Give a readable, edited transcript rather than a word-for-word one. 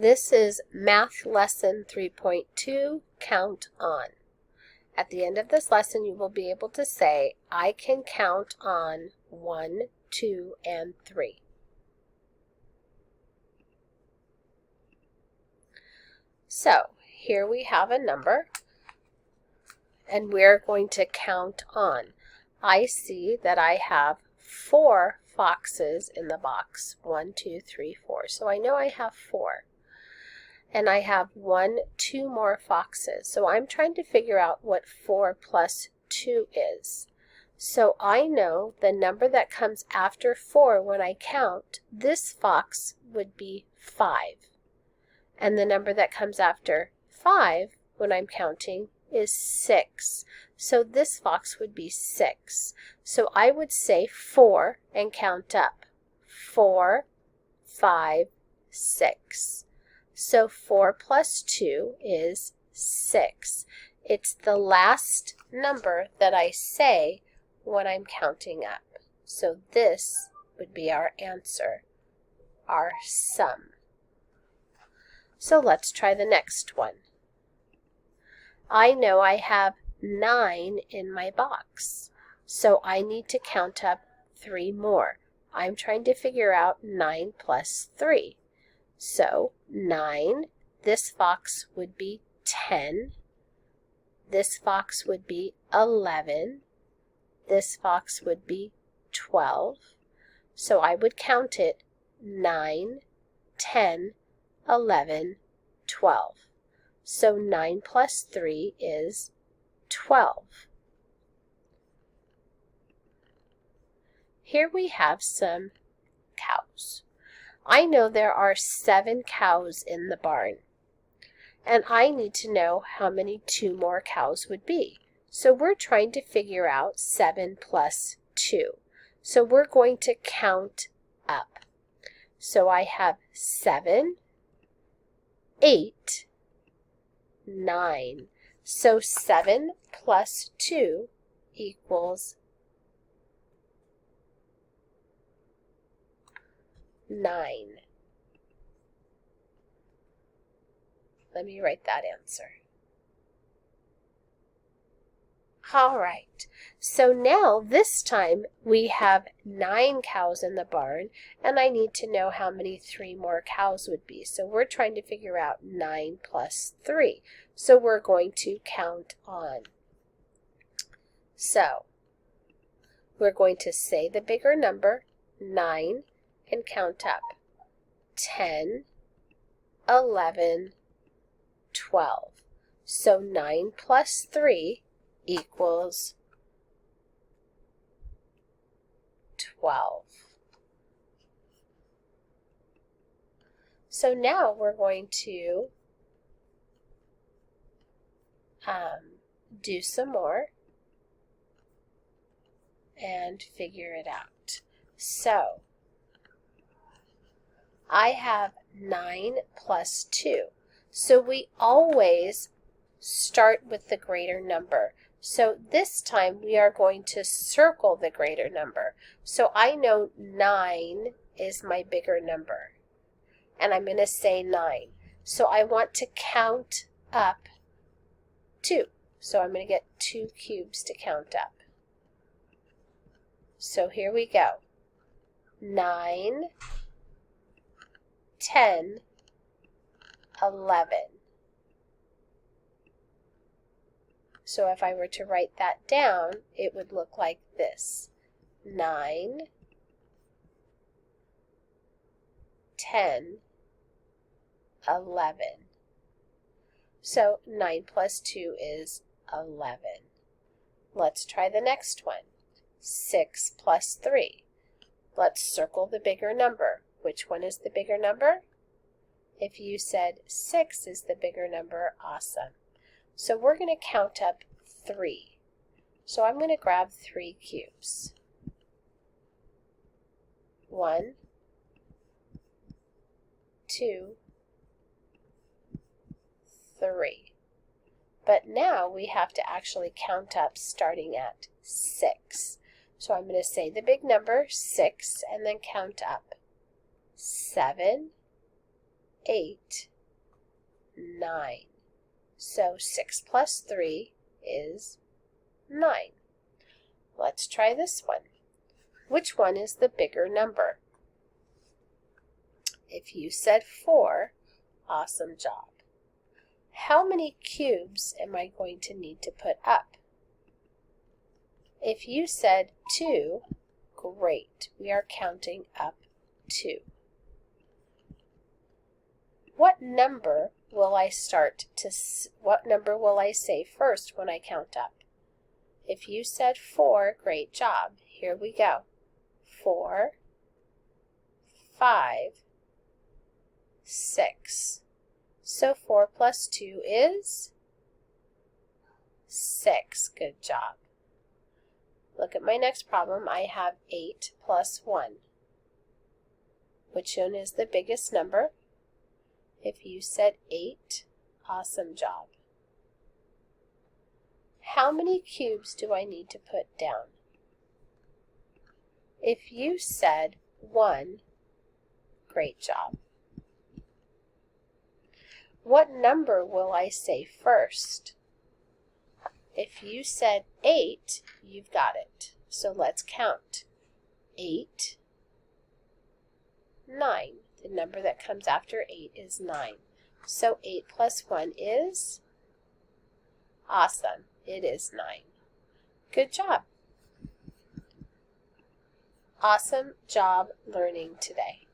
This is Math Lesson 3.2, Count On. At the end of this lesson, you will be able to say, I can count on 1, 2, and 3. So, here we have a number, and we're going to count on. I see that I have 4 foxes in the box. 1, 2, 3, 4. So I know I have 4. And I have 2 more foxes. So I'm trying to figure out what 4 plus 2 is. So I know the number that comes after 4 when I count, this fox would be 5. And the number that comes after 5 when I'm counting is 6. So this fox would be 6. So I would say 4 and count up. 4, 5, 6. So 4 plus 2 is 6. It's the last number that I say when I'm counting up. So this would be our answer, our sum. So let's try the next one. I know I have 9 in my box, so I need to count up 3 more. I'm trying to figure out 9 plus 3. So 9, this fox would be 10, this fox would be 11, this fox would be 12. So I would count it 9, 10, 11, 12. So 9 plus 3 is 12. Here we have some cows. I know there are 7 cows in the barn, and I need to know how many 2 more cows would be. So we're trying to figure out 7 plus 2. So we're going to count up. So I have 7, 8, 9. So 7 plus 2 equals 9. Let me write that answer. All right, so now this time we have 9 cows in the barn, and I need to know how many 3 more cows would be. So we're trying to figure out 9 plus 3. So we're going to count on. So we're going to say the bigger number, 9, and count up. 10, 11, 12. So 9 plus 3 equals 12. So now we're going to do some more and figure it out. So I have 9 plus 2. So we always start with the greater number. So this time we are going to circle the greater number. So I know 9 is my bigger number, and I'm going to say 9. So I want to count up 2. So I'm going to get 2 cubes to count up. So here we go. 9, 10, 11. So if I were to write that down, it would look like this. 9, 10, 11. So 9 plus 2 is 11. Let's try the next one. 6 plus 3. Let's circle the bigger number. Which one is the bigger number? If you said 6 is the bigger number, awesome. So we're going to count up 3. So I'm going to grab 3 cubes. 1, 2, 3. But now we have to actually count up starting at 6. So I'm going to say the big number, 6, and then count up. 7, 8, 9. So 6 plus 3 is 9. Let's try this one. Which one is the bigger number? If you said 4, awesome job. How many cubes am I going to need to put up? If you said 2, great. We are counting up 2. What number will I say first when I count up? If you said 4, great job. Here we go. 4, 5, 6. So 4 plus 2 is 6. Good job. Look at my next problem. I have 8 plus 1. Which one is the biggest number? If you said 8, awesome job. How many cubes do I need to put down? If you said 1, great job. What number will I say first? If you said 8, you've got it. So let's count. 8, 9. The number that comes after 8 is 9. So 8 plus 1 is? Awesome. It is 9. Good job. Awesome job learning today.